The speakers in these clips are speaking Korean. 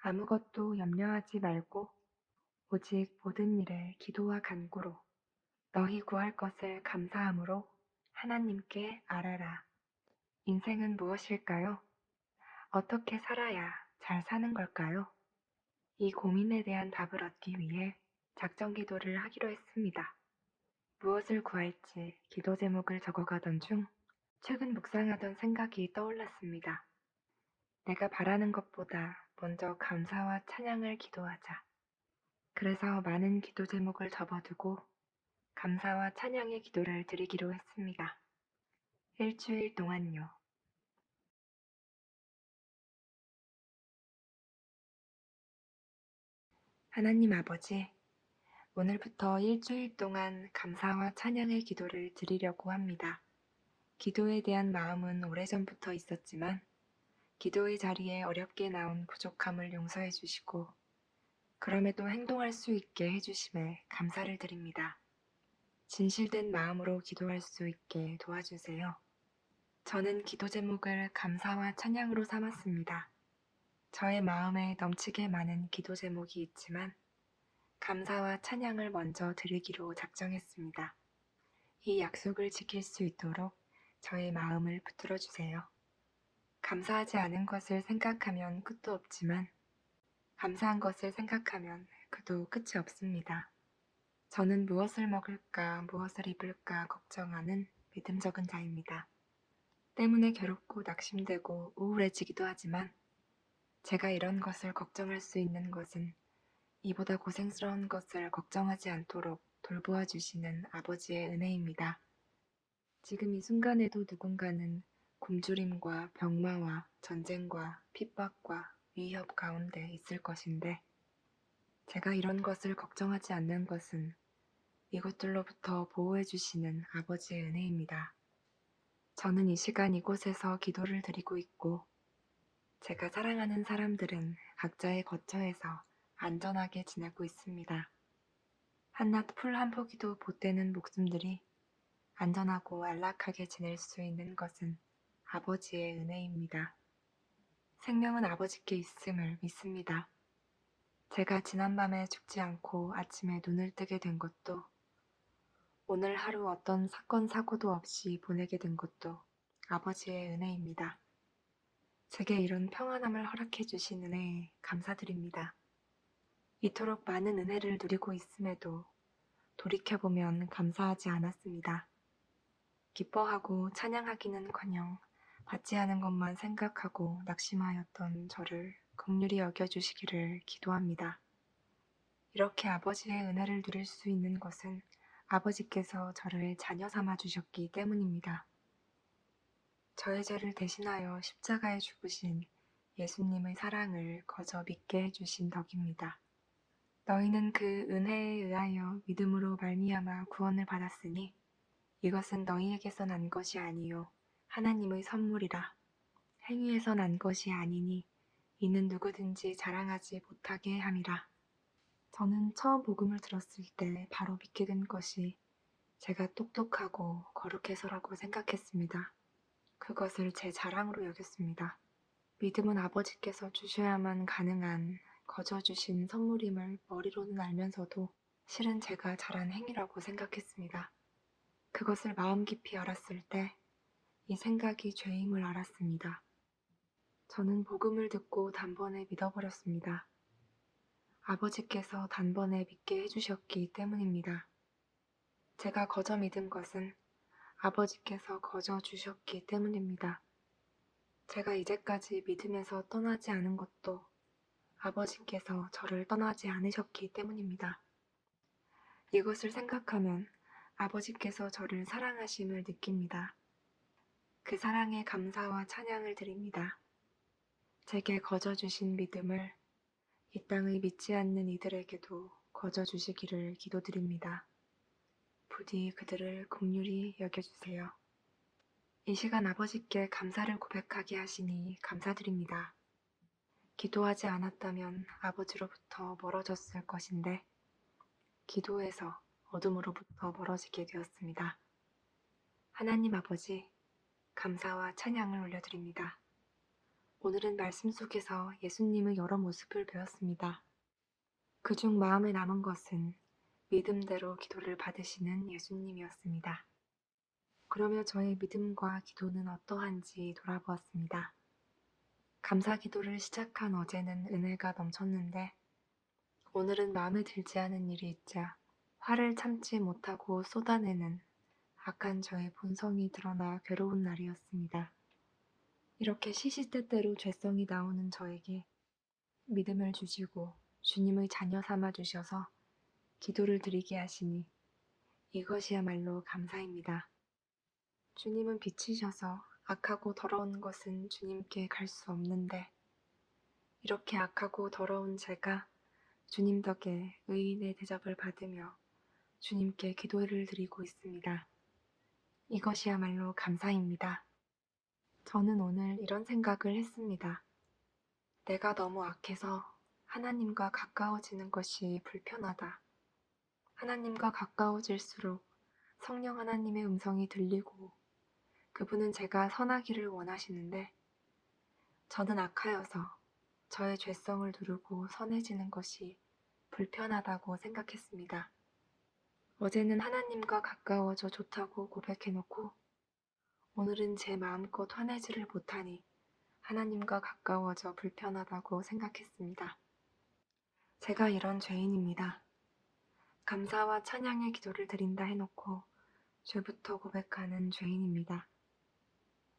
아무것도 염려하지 말고 오직 모든 일에 기도와 간구로 너희 구할 것을 감사함으로 하나님께 아뢰라. 인생은 무엇일까요? 어떻게 살아야 잘 사는 걸까요? 이 고민에 대한 답을 얻기 위해 작전 기도를 하기로 했습니다. 무엇을 구할지 기도 제목을 적어가던 중 최근 묵상하던 생각이 떠올랐습니다. 내가 바라는 것보다 먼저 감사와 찬양을 기도하자. 그래서 많은 기도 제목을 접어두고 감사와 찬양의 기도를 드리기로 했습니다. 일주일 동안요. 하나님 아버지, 오늘부터 일주일 동안 감사와 찬양의 기도를 드리려고 합니다. 기도에 대한 마음은 오래전부터 있었지만 기도의 자리에 어렵게 나온 부족함을 용서해 주시고 그럼에도 행동할 수 있게 해주심에 감사를 드립니다. 진실된 마음으로 기도할 수 있게 도와주세요. 저는 기도 제목을 감사와 찬양으로 삼았습니다. 저의 마음에 넘치게 많은 기도 제목이 있지만 감사와 찬양을 먼저 드리기로 작정했습니다. 이 약속을 지킬 수 있도록 저의 마음을 붙들어 주세요. 감사하지 않은 것을 생각하면 끝도 없지만 감사한 것을 생각하면 그도 끝이 없습니다. 저는 무엇을 먹을까, 무엇을 입을까 걱정하는 믿음 적은 자입니다. 때문에 괴롭고 낙심되고 우울해지기도 하지만 제가 이런 것을 걱정할 수 있는 것은 이보다 고생스러운 것을 걱정하지 않도록 돌보아 주시는 아버지의 은혜입니다. 지금 이 순간에도 누군가는 굶주림과 병마와 전쟁과 핍박과 위협 가운데 있을 것인데 제가 이런 것을 걱정하지 않는 것은 이것들로부터 보호해 주시는 아버지의 은혜입니다. 저는 이 시간 이곳에서 기도를 드리고 있고 제가 사랑하는 사람들은 각자의 거처에서 안전하게 지내고 있습니다. 한낮 풀 한 포기도 못되는 목숨들이 안전하고 안락하게 지낼 수 있는 것은 아버지의 은혜입니다. 생명은 아버지께 있음을 믿습니다. 제가 지난밤에 죽지 않고 아침에 눈을 뜨게 된 것도 오늘 하루 어떤 사건 사고도 없이 보내게 된 것도 아버지의 은혜입니다. 제게 이런 평안함을 허락해 주신 은혜에 감사드립니다. 이토록 많은 은혜를 누리고 있음에도 돌이켜보면 감사하지 않았습니다. 기뻐하고 찬양하기는커녕 받지 않은 것만 생각하고 낙심하였던 저를 긍휼히 여겨주시기를 기도합니다. 이렇게 아버지의 은혜를 누릴 수 있는 것은 아버지께서 저를 자녀 삼아 주셨기 때문입니다. 저의 죄를 대신하여 십자가에 죽으신 예수님의 사랑을 거저 믿게 해주신 덕입니다. 너희는 그 은혜에 의하여 믿음으로 말미암아 구원을 받았으니 이것은 너희에게서 난 것이 아니요 하나님의 선물이라. 행위에서 난 것이 아니니 이는 누구든지 자랑하지 못하게 함이라. 저는 처음 복음을 들었을 때 바로 믿게 된 것이 제가 똑똑하고 거룩해서라고 생각했습니다. 그것을 제 자랑으로 여겼습니다. 믿음은 아버지께서 주셔야만 가능한 거저 주신 선물임을 머리로는 알면서도 실은 제가 잘한 행위라고 생각했습니다. 그것을 마음 깊이 알았을 때 이 생각이 죄임을 알았습니다. 저는 복음을 듣고 단번에 믿어버렸습니다. 아버지께서 단번에 믿게 해주셨기 때문입니다. 제가 거저 믿은 것은 아버지께서 거저 주셨기 때문입니다. 제가 이제까지 믿음에서 떠나지 않은 것도 아버지께서 저를 떠나지 않으셨기 때문입니다. 이것을 생각하면 아버지께서 저를 사랑하심을 느낍니다. 그 사랑에 감사와 찬양을 드립니다. 제게 거저 주신 믿음을 이 땅의 믿지 않는 이들에게도 거저 주시기를 기도드립니다. 부디 그들을 긍휼히 여겨주세요. 이 시간 아버지께 감사를 고백하게 하시니 감사드립니다. 기도하지 않았다면 아버지로부터 멀어졌을 것인데 기도해서 어둠으로부터 멀어지게 되었습니다. 하나님 아버지, 감사와 찬양을 올려드립니다. 오늘은 말씀 속에서 예수님의 여러 모습을 배웠습니다. 그중 마음에 남은 것은 믿음대로 기도를 받으시는 예수님이었습니다. 그러며 저의 믿음과 기도는 어떠한지 돌아보았습니다. 감사 기도를 시작한 어제는 은혜가 넘쳤는데 오늘은 마음에 들지 않은 일이 있자 화를 참지 못하고 쏟아내는 악한 저의 본성이 드러나 괴로운 날이었습니다. 이렇게 시시때때로 죄성이 나오는 저에게 믿음을 주시고 주님의 자녀 삼아 주셔서 기도를 드리게 하시니 이것이야말로 감사입니다. 주님은 빛이셔서 악하고 더러운 것은 주님께 갈 수 없는데 이렇게 악하고 더러운 제가 주님 덕에 의인의 대접을 받으며 주님께 기도를 드리고 있습니다. 이것이야말로 감사입니다. 저는 오늘 이런 생각을 했습니다. 내가 너무 악해서 하나님과 가까워지는 것이 불편하다. 하나님과 가까워질수록 성령 하나님의 음성이 들리고 그분은 제가 선하기를 원하시는데 저는 악하여서 저의 죄성을 누르고 선해지는 것이 불편하다고 생각했습니다. 어제는 하나님과 가까워져 좋다고 고백해놓고 오늘은 제 마음껏 화내지를 못하니 하나님과 가까워져 불편하다고 생각했습니다. 제가 이런 죄인입니다. 감사와 찬양의 기도를 드린다 해놓고 죄부터 고백하는 죄인입니다.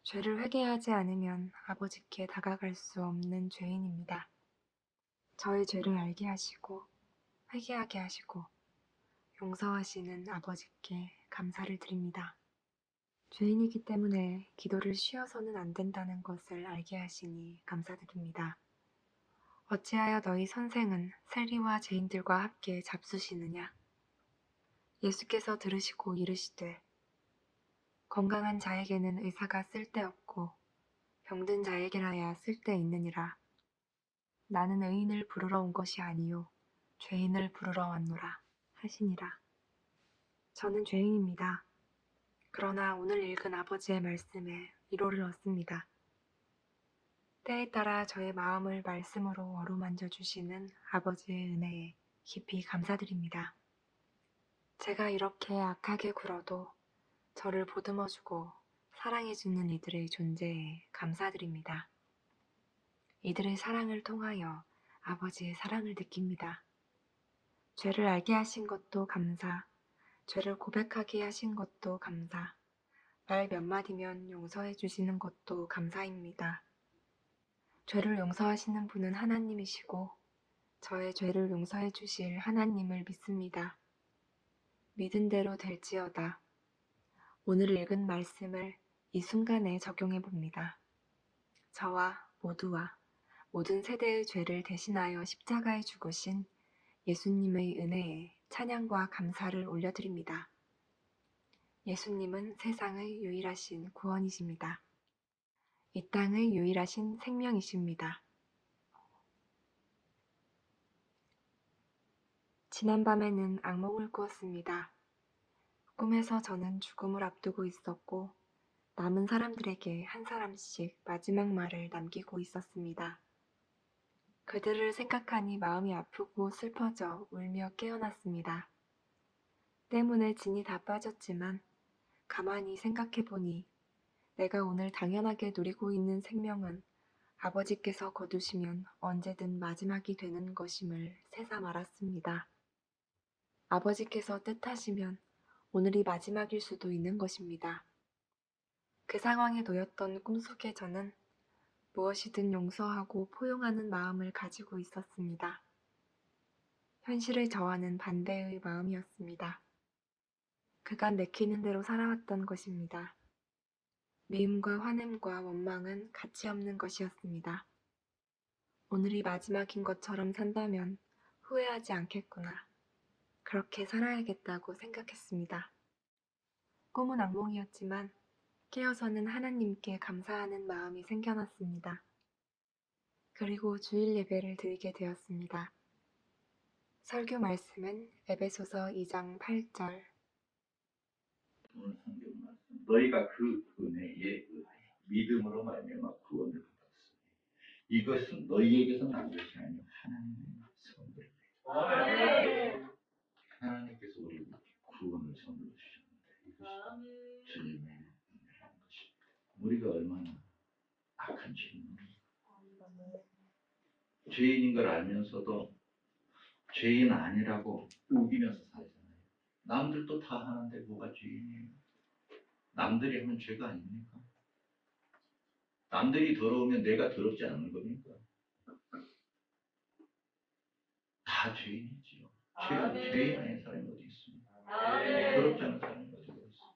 죄를 회개하지 않으면 아버지께 다가갈 수 없는 죄인입니다. 저의 죄를 알게 하시고 회개하게 하시고 용서하시는 아버지께 감사를 드립니다. 죄인이기 때문에 기도를 쉬어서는 안 된다는 것을 알게 하시니 감사드립니다. 어찌하여 너희 선생은 세리와 죄인들과 함께 잡수시느냐? 예수께서 들으시고 이르시되 건강한 자에게는 의사가 쓸데없고 병든 자에게라야 쓸데있느니라. 나는 의인을 부르러 온 것이 아니요 죄인을 부르러 왔노라 하시니라. 저는 죄인입니다. 그러나 오늘 읽은 아버지의 말씀에 위로를 얻습니다. 때에 따라 저의 마음을 말씀으로 어루만져 주시는 아버지의 은혜에 깊이 감사드립니다. 제가 이렇게 악하게 굴어도 저를 보듬어주고 사랑해주는 이들의 존재에 감사드립니다. 이들의 사랑을 통하여 아버지의 사랑을 느낍니다. 죄를 알게 하신 것도 감사, 죄를 고백하게 하신 것도 감사, 말 몇 마디면 용서해 주시는 것도 감사입니다. 죄를 용서하시는 분은 하나님이시고 저의 죄를 용서해 주실 하나님을 믿습니다. 믿은 대로 될지어다. 오늘 읽은 말씀을 이 순간에 적용해 봅니다. 저와 모두와 모든 세대의 죄를 대신하여 십자가에 죽으신 예수님의 은혜에 찬양과 감사를 올려드립니다. 예수님은 세상의 유일하신 구원이십니다. 이 땅의 유일하신 생명이십니다. 지난밤에는 악몽을 꾸었습니다. 꿈에서 저는 죽음을 앞두고 있었고 남은 사람들에게 한 사람씩 마지막 말을 남기고 있었습니다. 그들을 생각하니 마음이 아프고 슬퍼져 울며 깨어났습니다. 때문에 진이 다 빠졌지만 가만히 생각해보니 내가 오늘 당연하게 누리고 있는 생명은 아버지께서 거두시면 언제든 마지막이 되는 것임을 새삼 알았습니다. 아버지께서 뜻하시면 오늘이 마지막일 수도 있는 것입니다. 그 상황에 놓였던 꿈속의 저는 무엇이든 용서하고 포용하는 마음을 가지고 있었습니다. 현실의 저와는 반대의 마음이었습니다. 그간 내키는 대로 살아왔던 것입니다. 미움과 화냄과 원망은 가치 없는 것이었습니다. 오늘이 마지막인 것처럼 산다면 후회하지 않겠구나. 그렇게 살아야겠다고 생각했습니다. 꿈은 악몽이었지만 깨어서는 하나님께 감사하는 마음이 생겨났습니다. 그리고 주일 예배를 드리게 되었습니다. 설교 말씀은 에베소서 2장 8절. 오늘 성경 말씀 너희가 그 은혜에 의하여 믿음으로 말미암아 구원을 받았으니 이것은 너희에게서 난 것이 아니요 하나님의 선물입니다. 하나님께서 우리에게 구원을 선물로 주셨는데 이것이 주님의 은혜라는 것입니다. 우리가 얼마나 악한 죄인인 걸 알면서도 죄인 아니라고 우기면서 살잖아요. 남들도 다 하는데 뭐가 죄인이에요? 남들이 하면 죄가 아닙니까? 남들이 더러우면 내가 더럽지 않은 겁니까? 다 죄인이지요. 죄인 아닌 사람이 어디 있습니까? 더럽지 않은 사람이 어디 있어요?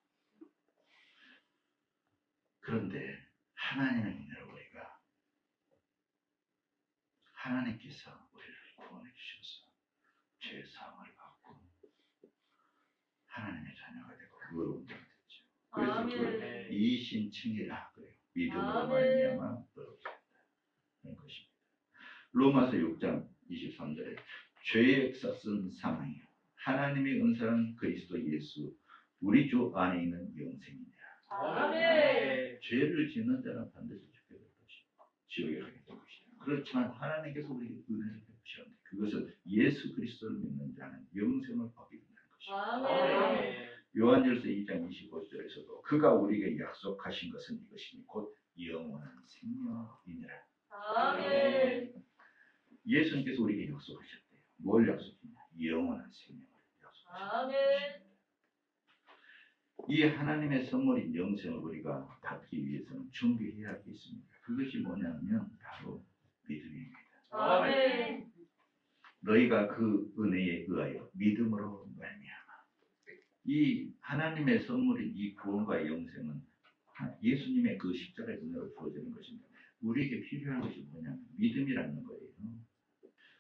그런데 하나님의 은혜로 우리가 하나님께서 우리를 구원해 주셔서 죄 사함을 받고 하나님의 자녀가 되고 의로운 자가 됐죠. 그래서 그걸 이신칭이라 그래요. 믿음으로 말미암아 의롭게 한다는 것입니다. 로마서 6장 23절에 죄의 액사쓴 사망이요 하나님의 은사는 그리스도 예수 우리 주 안에 있는 영생이니라. 죄를 짓는 자는 반드시 죽게 될 것이고 지옥에 가게 될 것이다. 그렇지만 하나님께서 우리에게 은혜를 베푸셨는데 그것은 예수 그리스도를 믿는 자는 영생을 받게 된다는 것입니다. 요한일서 2장 25절에서도 그가 우리에게 약속하신 것은 이것이니 곧 영원한 생명이니라. 예수님께서 우리에게 약속하셨대요. 뭘 약속했냐? 영원한 생명을 약속하셨습니다. 이 하나님의 선물인 영생을 우리가 받기 위해서는 준비해야 하겠습니다. 그것이 뭐냐면 바로 믿음입니다. 너희가 그 은혜에 의하여 믿음으로 말미암아 이 하나님의 선물인 이 구원과 영생은 예수님의 그 십자가의 은혜로 주어지는 것입니다. 우리에게 필요한 것이 뭐냐면 믿음이라는 거예요.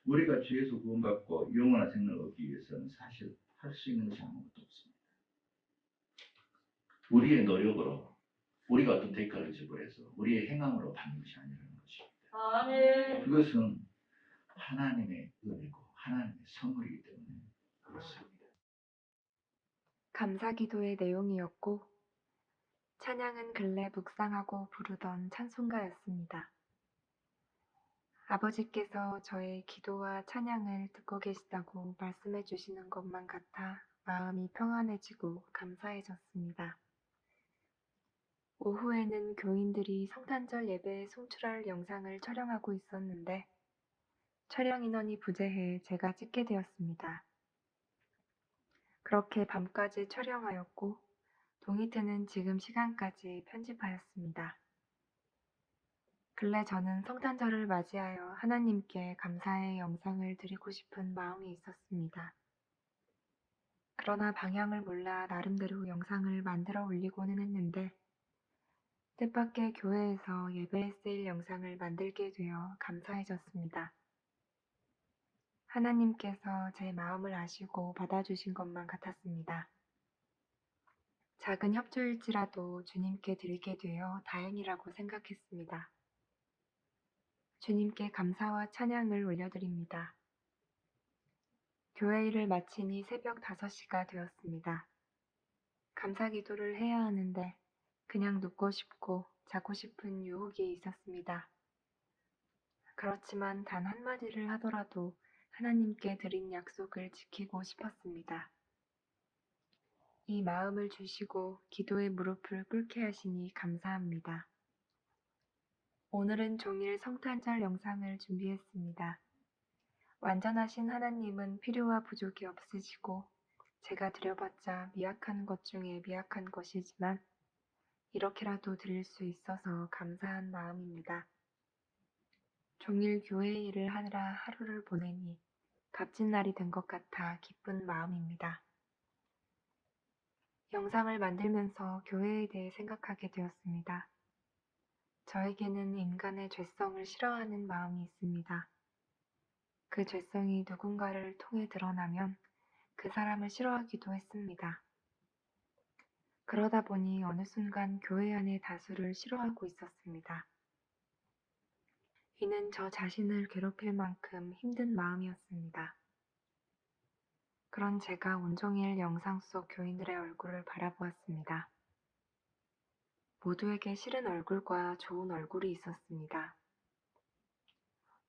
우리가 죄에서 구원받고 영원한 생명을 얻기 위해서는 사실 할 수 있는 것이 아무것도 없습니다. 우리의 노력으로 우리가 어떤 대가를 지불해서 우리의 행함으로 받는 것이 아니라는 것입니다. 그것은 하나님의 은혜고 하나님의 선물이기 때문에 그렇습니다. 감사기도의 내용이었고 찬양은 근래 묵상하고 부르던 찬송가였습니다. 아버지께서 저의 기도와 찬양을 듣고 계시다고 말씀해 주시는 것만 같아 마음이 평안해지고 감사해졌습니다. 오후에는 교인들이 성탄절 예배에 송출할 영상을 촬영하고 있었는데 촬영 인원이 부재해 제가 찍게 되었습니다. 그렇게 밤까지 촬영하였고 동이트는 지금 시간까지 편집하였습니다. 근래 저는 성탄절을 맞이하여 하나님께 감사의 영상을 드리고 싶은 마음이 있었습니다. 그러나 방향을 몰라 나름대로 영상을 만들어 올리고는 했는데 뜻밖의 교회에서 예배에 쓰일 영상을 만들게 되어 감사해졌습니다. 하나님께서 제 마음을 아시고 받아주신 것만 같았습니다. 작은 협조일지라도 주님께 드리게 되어 다행이라고 생각했습니다. 주님께 감사와 찬양을 올려드립니다. 교회 일을 마치니 새벽 5시가 되었습니다. 감사 기도를 해야 하는데 그냥 눕고 싶고 자고 싶은 유혹이 있었습니다. 그렇지만 단 한마디를 하더라도 하나님께 드린 약속을 지키고 싶었습니다. 이 마음을 주시고 기도의 무릎을 꿇게 하시니 감사합니다. 오늘은 종일 성탄절 영상을 준비했습니다. 완전하신 하나님은 필요와 부족이 없으시고 제가 드려봤자 미약한 것 중에 미약한 것이지만 이렇게라도 드릴 수 있어서 감사한 마음입니다. 종일 교회 일을 하느라 하루를 보내니 값진 날이 된 것 같아 기쁜 마음입니다. 영상을 만들면서 교회에 대해 생각하게 되었습니다. 저에게는 인간의 죄성을 싫어하는 마음이 있습니다. 그 죄성이 누군가를 통해 드러나면 그 사람을 싫어하기도 했습니다. 그러다 보니 어느 순간 교회 안의 다수를 싫어하고 있었습니다. 이는 저 자신을 괴롭힐 만큼 힘든 마음이었습니다. 그런 제가 온종일 영상 속 교인들의 얼굴을 바라보았습니다. 모두에게 싫은 얼굴과 좋은 얼굴이 있었습니다.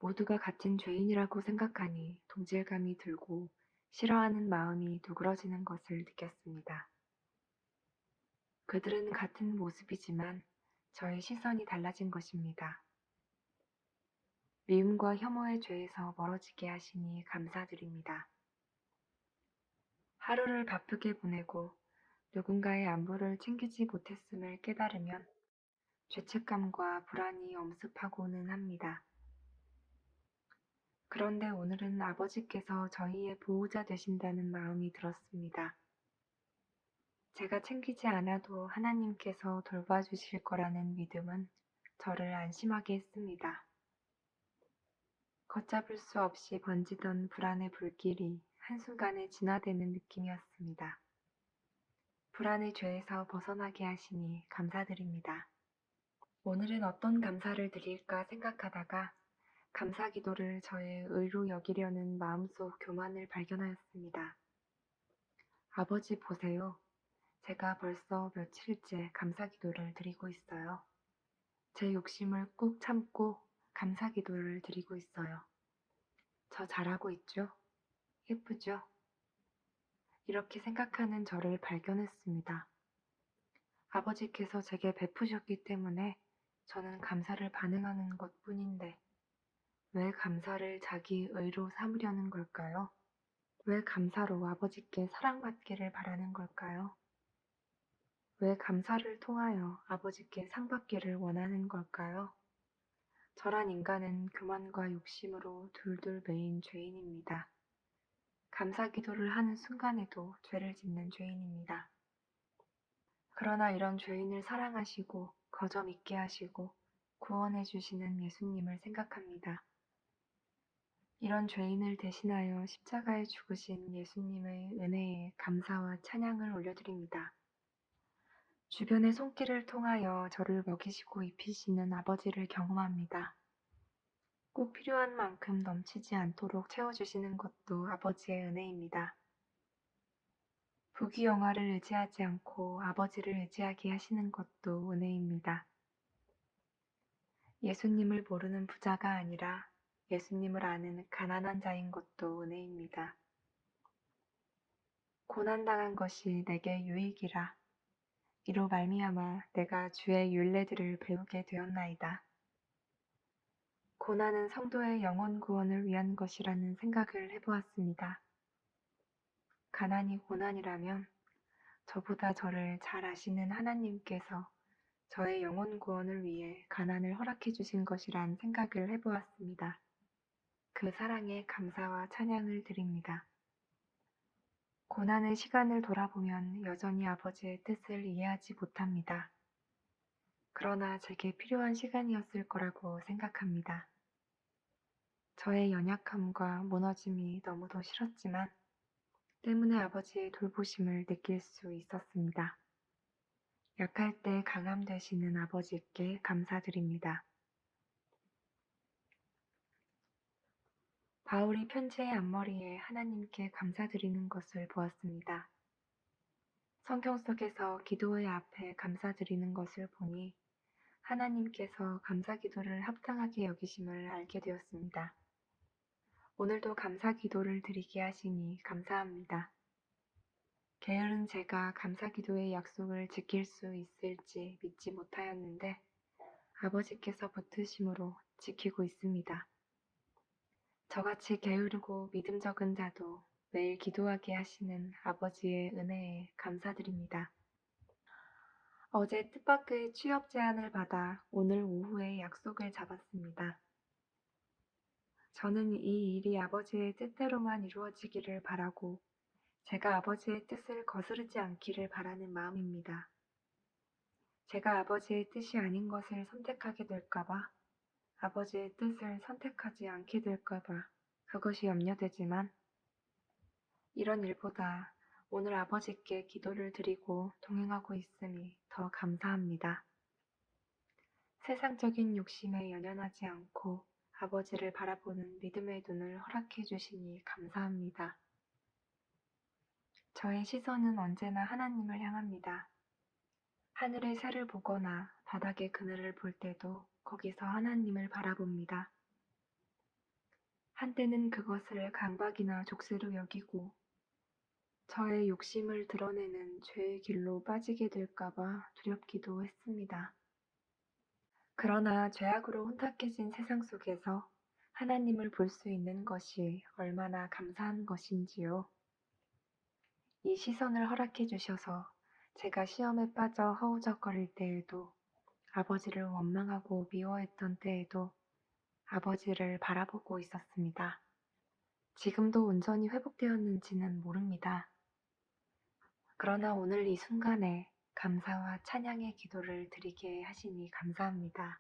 모두가 같은 죄인이라고 생각하니 동질감이 들고 싫어하는 마음이 누그러지는 것을 느꼈습니다. 그들은 같은 모습이지만 저의 시선이 달라진 것입니다. 미움과 혐오의 죄에서 멀어지게 하시니 감사드립니다. 하루를 바쁘게 보내고 누군가의 안부를 챙기지 못했음을 깨달으면 죄책감과 불안이 엄습하고는 합니다. 그런데 오늘은 아버지께서 저희의 보호자 되신다는 마음이 들었습니다. 제가 챙기지 않아도 하나님께서 돌봐주실 거라는 믿음은 저를 안심하게 했습니다. 걷잡을 수 없이 번지던 불안의 불길이 한순간에 진화되는 느낌이었습니다. 불안의 죄에서 벗어나게 하시니 감사드립니다. 오늘은 어떤 감사를 드릴까 생각하다가 감사 기도를 저의 의로 여기려는 마음속 교만을 발견하였습니다. 아버지 보세요. 제가 벌써 며칠째 감사 기도를 드리고 있어요. 제 욕심을 꾹 참고 감사 기도를 드리고 있어요. 저 잘하고 있죠? 예쁘죠? 이렇게 생각하는 저를 발견했습니다. 아버지께서 제게 베푸셨기 때문에 저는 감사를 반응하는 것 뿐인데 왜 감사를 자기 의로 삼으려는 걸까요? 왜 감사로 아버지께 사랑받기를 바라는 걸까요? 왜 감사를 통하여 아버지께 상받기를 원하는 걸까요? 저란 인간은 교만과 욕심으로 둘둘 매인 죄인입니다. 감사 기도를 하는 순간에도 죄를 짓는 죄인입니다. 그러나 이런 죄인을 사랑하시고 거저 믿게 하시고 구원해 주시는 예수님을 생각합니다. 이런 죄인을 대신하여 십자가에 죽으신 예수님의 은혜에 감사와 찬양을 올려드립니다. 주변의 손길을 통하여 저를 먹이시고 입히시는 아버지를 경험합니다. 꼭 필요한 만큼 넘치지 않도록 채워주시는 것도 아버지의 은혜입니다. 부귀영화를 의지하지 않고 아버지를 의지하게 하시는 것도 은혜입니다. 예수님을 모르는 부자가 아니라 예수님을 아는 가난한 자인 것도 은혜입니다. 고난당한 것이 내게 유익이라 이로 말미암아 내가 주의 율례들을 배우게 되었나이다. 고난은 성도의 영혼 구원을 위한 것이라는 생각을 해보았습니다. 가난이 고난이라면 저보다 저를 잘 아시는 하나님께서 저의 영혼 구원을 위해 가난을 허락해 주신 것이란 생각을 해보았습니다. 그 사랑에 감사와 찬양을 드립니다. 고난의 시간을 돌아보면 여전히 아버지의 뜻을 이해하지 못합니다. 그러나 제게 필요한 시간이었을 거라고 생각합니다. 저의 연약함과 무너짐이 너무도 싫었지만 때문에 아버지의 돌보심을 느낄 수 있었습니다. 약할 때 강함 되시는 아버지께 감사드립니다. 바울이 편지의 앞머리에 하나님께 감사드리는 것을 보았습니다. 성경 속에서 기도의 앞에 감사드리는 것을 보니 하나님께서 감사 기도를 합당하게 여기심을 알게 되었습니다. 오늘도 감사 기도를 드리게 하시니 감사합니다. 게으른 제가 감사 기도의 약속을 지킬 수 있을지 믿지 못하였는데 아버지께서 붙으심으로 지키고 있습니다. 저같이 게으르고 믿음 적은 자도 매일 기도하게 하시는 아버지의 은혜에 감사드립니다. 어제 뜻밖의 취업 제안을 받아 오늘 오후에 약속을 잡았습니다. 저는 이 일이 아버지의 뜻대로만 이루어지기를 바라고 제가 아버지의 뜻을 거스르지 않기를 바라는 마음입니다. 제가 아버지의 뜻이 아닌 것을 선택하게 될까봐, 아버지의 뜻을 선택하지 않게 될까봐 그것이 염려되지만 이런 일보다 오늘 아버지께 기도를 드리고 동행하고 있음이 더 감사합니다. 세상적인 욕심에 연연하지 않고 아버지를 바라보는 믿음의 눈을 허락해 주시니 감사합니다. 저의 시선은 언제나 하나님을 향합니다. 하늘의 새를 보거나 바닥의 그늘을 볼 때도 거기서 하나님을 바라봅니다. 한때는 그것을 강박이나 족쇄로 여기고 저의 욕심을 드러내는 죄의 길로 빠지게 될까봐 두렵기도 했습니다. 그러나 죄악으로 혼탁해진 세상 속에서 하나님을 볼 수 있는 것이 얼마나 감사한 것인지요. 이 시선을 허락해 주셔서 제가 시험에 빠져 허우적거릴 때에도, 아버지를 원망하고 미워했던 때에도 아버지를 바라보고 있었습니다. 지금도 온전히 회복되었는지는 모릅니다. 그러나 오늘 이 순간에 감사와 찬양의 기도를 드리게 하시니 감사합니다.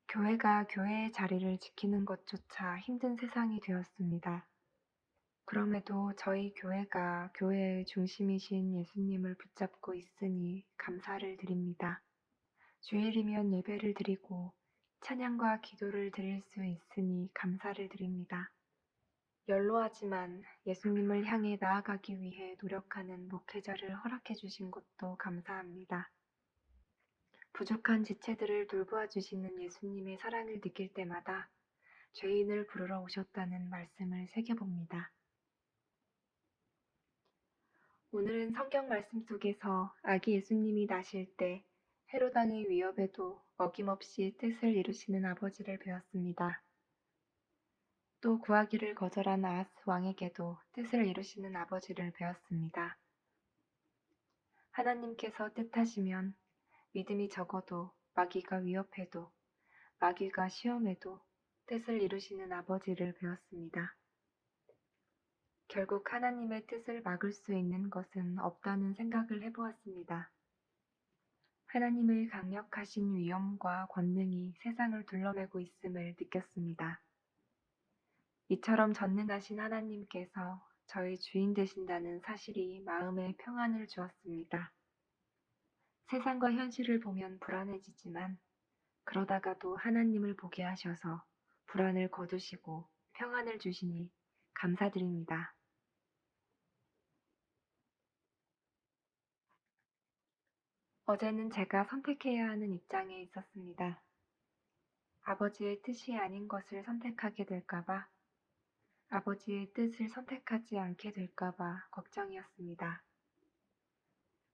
교회가 교회의 자리를 지키는 것조차 힘든 세상이 되었습니다. 그럼에도 저희 교회가 교회의 중심이신 예수님을 붙잡고 있으니 감사를 드립니다. 주일이면 예배를 드리고 찬양과 기도를 드릴 수 있으니 감사를 드립니다. 연로하지만 예수님을 향해 나아가기 위해 노력하는 목회자를 허락해 주신 것도 감사합니다. 부족한 지체들을 돌보아 주시는 예수님의 사랑을 느낄 때마다 죄인을 부르러 오셨다는 말씀을 새겨봅니다. 오늘은 성경 말씀 속에서 아기 예수님이 나실 때 헤로당의 위협에도 어김없이 뜻을 이루시는 아버지를 배웠습니다. 또 구하기를 거절한 아하스 왕에게도 뜻을 이루시는 아버지를 배웠습니다. 하나님께서 뜻하시면 믿음이 적어도, 마귀가 위협해도, 마귀가 시험해도 뜻을 이루시는 아버지를 배웠습니다. 결국 하나님의 뜻을 막을 수 있는 것은 없다는 생각을 해보았습니다. 하나님의 강력하신 위엄과 권능이 세상을 둘러매고 있음을 느꼈습니다. 이처럼 전능하신 하나님께서 저희 주인 되신다는 사실이 마음에 평안을 주었습니다. 세상과 현실을 보면 불안해지지만 그러다가도 하나님을 보게 하셔서 불안을 거두시고 평안을 주시니 감사드립니다. 어제는 제가 선택해야 하는 입장에 있었습니다. 아버지의 뜻이 아닌 것을 선택하게 될까봐, 아버지의 뜻을 선택하지 않게 될까봐 걱정이었습니다.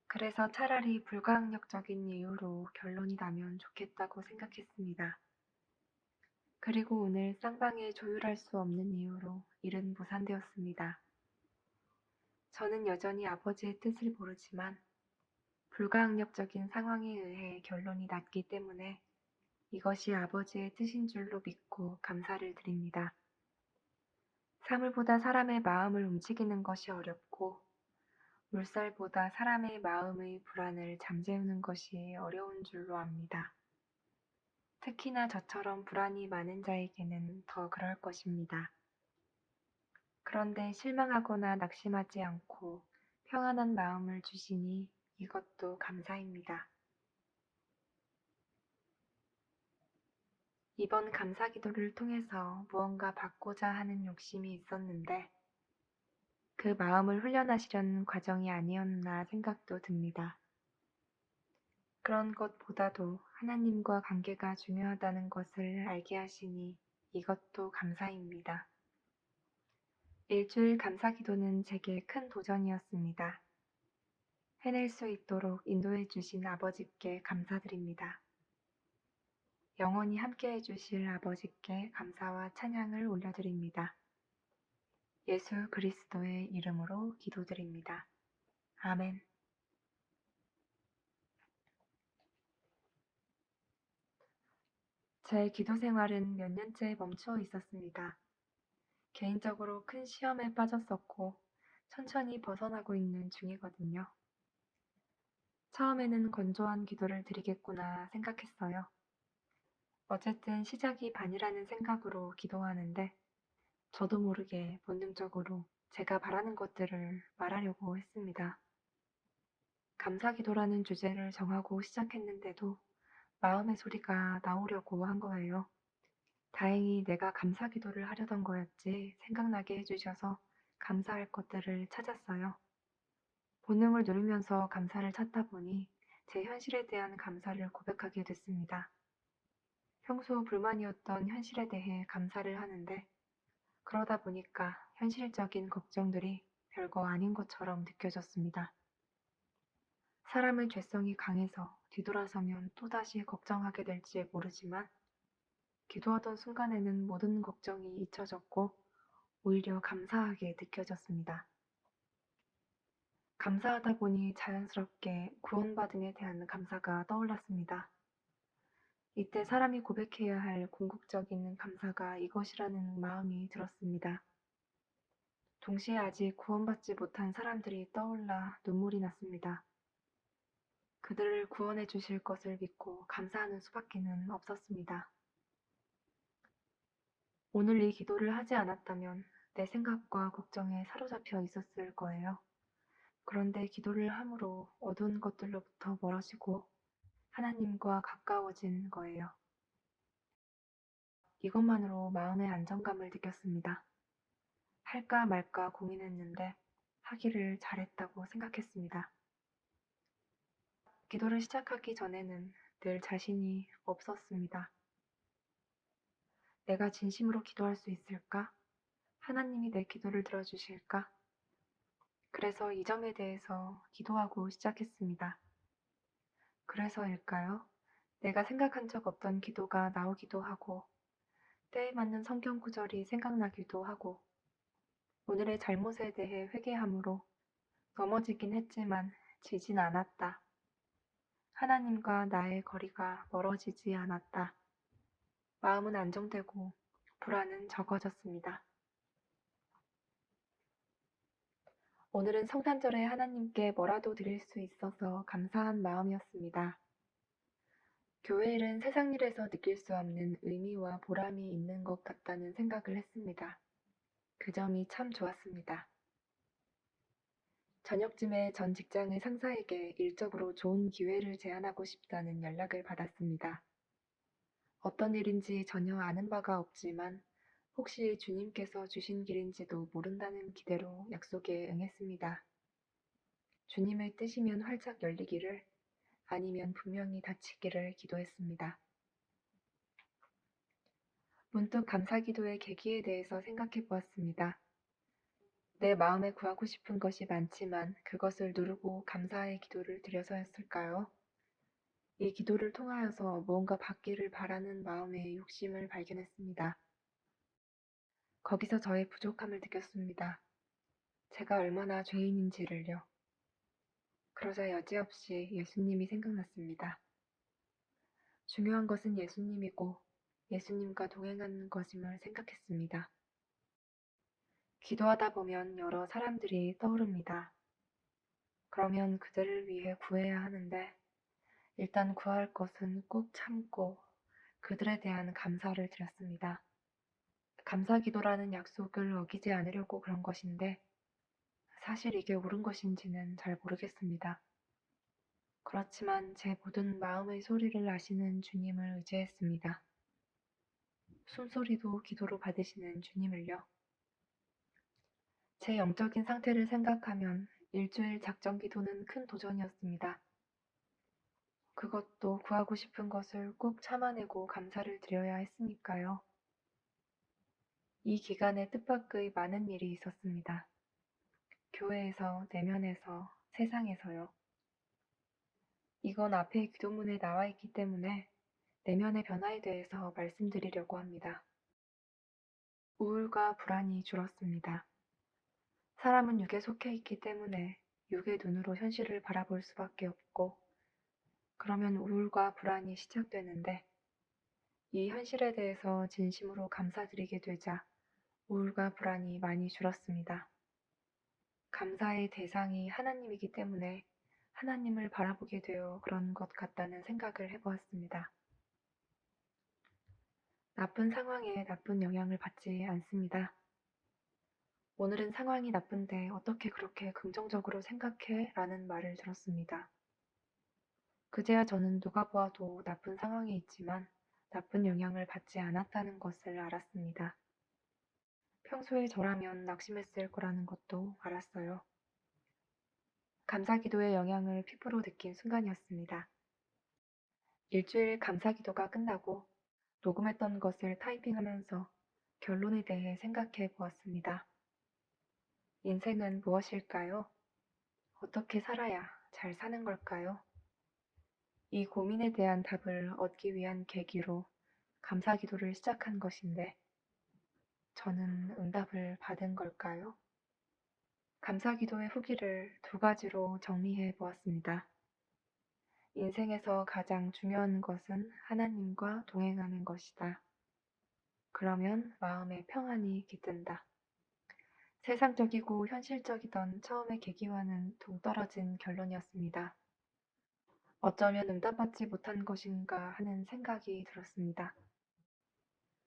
그래서 차라리 불가항력적인 이유로 결론이 나면 좋겠다고 생각했습니다. 그리고 오늘 쌍방에 조율할 수 없는 이유로 일은 무산되었습니다. 저는 여전히 아버지의 뜻을 모르지만 불가항력적인 상황에 의해 결론이 났기 때문에 이것이 아버지의 뜻인 줄로 믿고 감사를 드립니다. 사물보다 사람의 마음을 움직이는 것이 어렵고 물살보다 사람의 마음의 불안을 잠재우는 것이 어려운 줄로 압니다. 특히나 저처럼 불안이 많은 자에게는 더 그럴 것입니다. 그런데 실망하거나 낙심하지 않고 평안한 마음을 주시니 이것도 감사입니다. 이번 감사 기도를 통해서 무언가 받고자 하는 욕심이 있었는데 그 마음을 훈련하시려는 과정이 아니었나 생각도 듭니다. 그런 것보다도 하나님과 관계가 중요하다는 것을 알게 하시니 이것도 감사입니다. 일주일 감사 기도는 제게 큰 도전이었습니다. 해낼 수 있도록 인도해 주신 아버지께 감사드립니다. 영원히 함께 해주실 아버지께 감사와 찬양을 올려드립니다. 예수 그리스도의 이름으로 기도드립니다. 아멘. 제 기도 생활은 몇 년째 멈추어 있었습니다. 개인적으로 큰 시험에 빠졌었고 천천히 벗어나고 있는 중이거든요. 처음에는 건조한 기도를 드리겠구나 생각했어요. 어쨌든 시작이 반이라는 생각으로 기도하는데 저도 모르게 본능적으로 제가 바라는 것들을 말하려고 했습니다. 감사 기도라는 주제를 정하고 시작했는데도 마음의 소리가 나오려고 한 거예요. 다행히 내가 감사 기도를 하려던 거였지 생각나게 해주셔서 감사할 것들을 찾았어요. 본능을 누르면서 감사를 찾다 보니 제 현실에 대한 감사를 고백하게 됐습니다. 평소 불만이었던 현실에 대해 감사를 하는데 그러다 보니까 현실적인 걱정들이 별거 아닌 것처럼 느껴졌습니다. 사람의 죄성이 강해서 뒤돌아서면 또다시 걱정하게 될지 모르지만 기도하던 순간에는 모든 걱정이 잊혀졌고 오히려 감사하게 느껴졌습니다. 감사하다 보니 자연스럽게 구원받음에 대한 감사가 떠올랐습니다. 이때 사람이 고백해야 할 궁극적인 감사가 이것이라는 마음이 들었습니다. 동시에 아직 구원받지 못한 사람들이 떠올라 눈물이 났습니다. 그들을 구원해 주실 것을 믿고 감사하는 수밖에는 없었습니다. 오늘 이 기도를 하지 않았다면 내 생각과 걱정에 사로잡혀 있었을 거예요. 그런데 기도를 함으로 어두운 것들로부터 멀어지고 하나님과 가까워진 거예요. 이것만으로 마음의 안정감을 느꼈습니다. 할까 말까 고민했는데 하기를 잘했다고 생각했습니다. 기도를 시작하기 전에는 늘 자신이 없었습니다. 내가 진심으로 기도할 수 있을까? 하나님이 내 기도를 들어주실까? 그래서 이 점에 대해서 기도하고 시작했습니다. 그래서일까요? 내가 생각한 적 없던 기도가 나오기도 하고, 때에 맞는 성경 구절이 생각나기도 하고, 오늘의 잘못에 대해 회개함으로 넘어지긴 했지만 지진 않았다. 하나님과 나의 거리가 멀어지지 않았다. 마음은 안정되고 불안은 적어졌습니다. 오늘은 성탄절에 하나님께 뭐라도 드릴 수 있어서 감사한 마음이었습니다. 교회 일은 세상 일에서 느낄 수 없는 의미와 보람이 있는 것 같다는 생각을 했습니다. 그 점이 참 좋았습니다. 저녁쯤에 전 직장의 상사에게 일적으로 좋은 기회를 제안하고 싶다는 연락을 받았습니다. 어떤 일인지 전혀 아는 바가 없지만 혹시 주님께서 주신 길인지도 모른다는 기대로 약속에 응했습니다. 주님의 뜻이면 활짝 열리기를 아니면 분명히 닫히기를 기도했습니다. 문득 감사기도의 계기에 대해서 생각해 보았습니다. 내 마음에 구하고 싶은 것이 많지만 그것을 누르고 감사의 기도를 드려서였을까요? 이 기도를 통하여서 무언가 받기를 바라는 마음의 욕심을 발견했습니다. 거기서 저의 부족함을 느꼈습니다. 제가 얼마나 죄인인지를요. 그러자 여지없이 예수님이 생각났습니다. 중요한 것은 예수님이고 예수님과 동행하는 것임을 생각했습니다. 기도하다 보면 여러 사람들이 떠오릅니다. 그러면 그들을 위해 구해야 하는데 일단 구할 것은 꼭 참고 그들에 대한 감사를 드렸습니다. 감사기도라는 약속을 어기지 않으려고 그런 것인데 사실 이게 옳은 것인지는 잘 모르겠습니다. 그렇지만 제 모든 마음의 소리를 아시는 주님을 의지했습니다. 숨소리도 기도로 받으시는 주님을요. 제 영적인 상태를 생각하면 일주일 작정 기도는 큰 도전이었습니다. 그것도 구하고 싶은 것을 꼭 참아내고 감사를 드려야 했으니까요. 이 기간에 뜻밖의 많은 일이 있었습니다. 교회에서, 내면에서, 세상에서요. 이건 앞에 기도문에 나와 있기 때문에 내면의 변화에 대해서 말씀드리려고 합니다. 우울과 불안이 줄었습니다. 사람은 육에 속해 있기 때문에 육의 눈으로 현실을 바라볼 수밖에 없고, 그러면 우울과 불안이 시작되는데, 이 현실에 대해서 진심으로 감사드리게 되자 우울과 불안이 많이 줄었습니다. 감사의 대상이 하나님이기 때문에 하나님을 바라보게 되어 그런 것 같다는 생각을 해보았습니다. 나쁜 상황에 나쁜 영향을 받지 않습니다. 오늘은 상황이 나쁜데 어떻게 그렇게 긍정적으로 생각해? 라는 말을 들었습니다. 그제야 저는 누가 보아도 나쁜 상황에 있지만 나쁜 영향을 받지 않았다는 것을 알았습니다. 평소에 저라면 낙심했을 거라는 것도 알았어요. 감사기도의 영향을 피부로 느낀 순간이었습니다. 일주일 감사기도가 끝나고 녹음했던 것을 타이핑하면서 결론에 대해 생각해 보았습니다. 인생은 무엇일까요? 어떻게 살아야 잘 사는 걸까요? 이 고민에 대한 답을 얻기 위한 계기로 감사 기도를 시작한 것인데, 저는 응답을 받은 걸까요? 감사 기도의 후기를 두 가지로 정리해 보았습니다. 인생에서 가장 중요한 것은 하나님과 동행하는 것이다. 그러면 마음에 평안이 깃든다. 세상적이고 현실적이던 처음의 계기와는 동떨어진 결론이었습니다. 어쩌면 응답받지 못한 것인가 하는 생각이 들었습니다.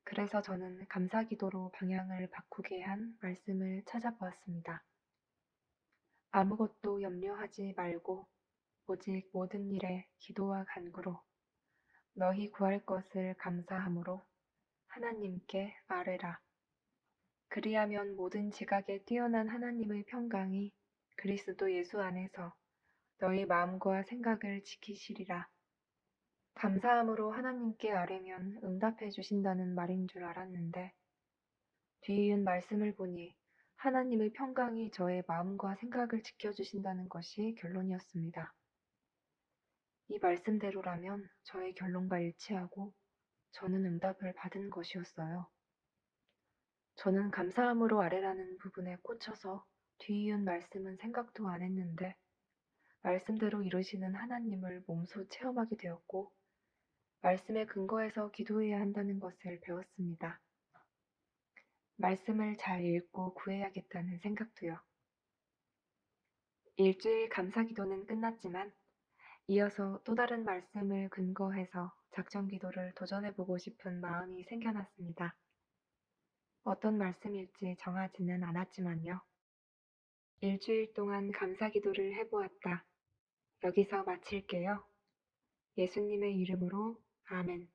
그래서 저는 감사 기도로 방향을 바꾸게 한 말씀을 찾아보았습니다. 아무것도 염려하지 말고 오직 모든 일에 기도와 간구로 너희 구할 것을 감사함으로 하나님께 아뢰라. 그리하면 모든 지각에 뛰어난 하나님의 평강이 그리스도 예수 안에서 너희 마음과 생각을 지키시리라. 감사함으로 하나님께 아뢰면 응답해 주신다는 말인 줄 알았는데 뒤이은 말씀을 보니 하나님의 평강이 저의 마음과 생각을 지켜주신다는 것이 결론이었습니다. 이 말씀대로라면 저의 결론과 일치하고 저는 응답을 받은 것이었어요. 저는 감사함으로 아뢰라는 부분에 꽂혀서 뒤이은 말씀은 생각도 안 했는데 말씀대로 이루시는 하나님을 몸소 체험하게 되었고 말씀에 근거해서 기도해야 한다는 것을 배웠습니다. 말씀을 잘 읽고 구해야겠다는 생각도요. 일주일 감사 기도는 끝났지만 이어서 또 다른 말씀을 근거해서 작정 기도를 도전해보고 싶은 마음이 생겨났습니다. 어떤 말씀일지 정하지는 않았지만요. 일주일 동안 감사 기도를 해보았다. 여기서 마칠게요. 예수님의 이름으로 아멘.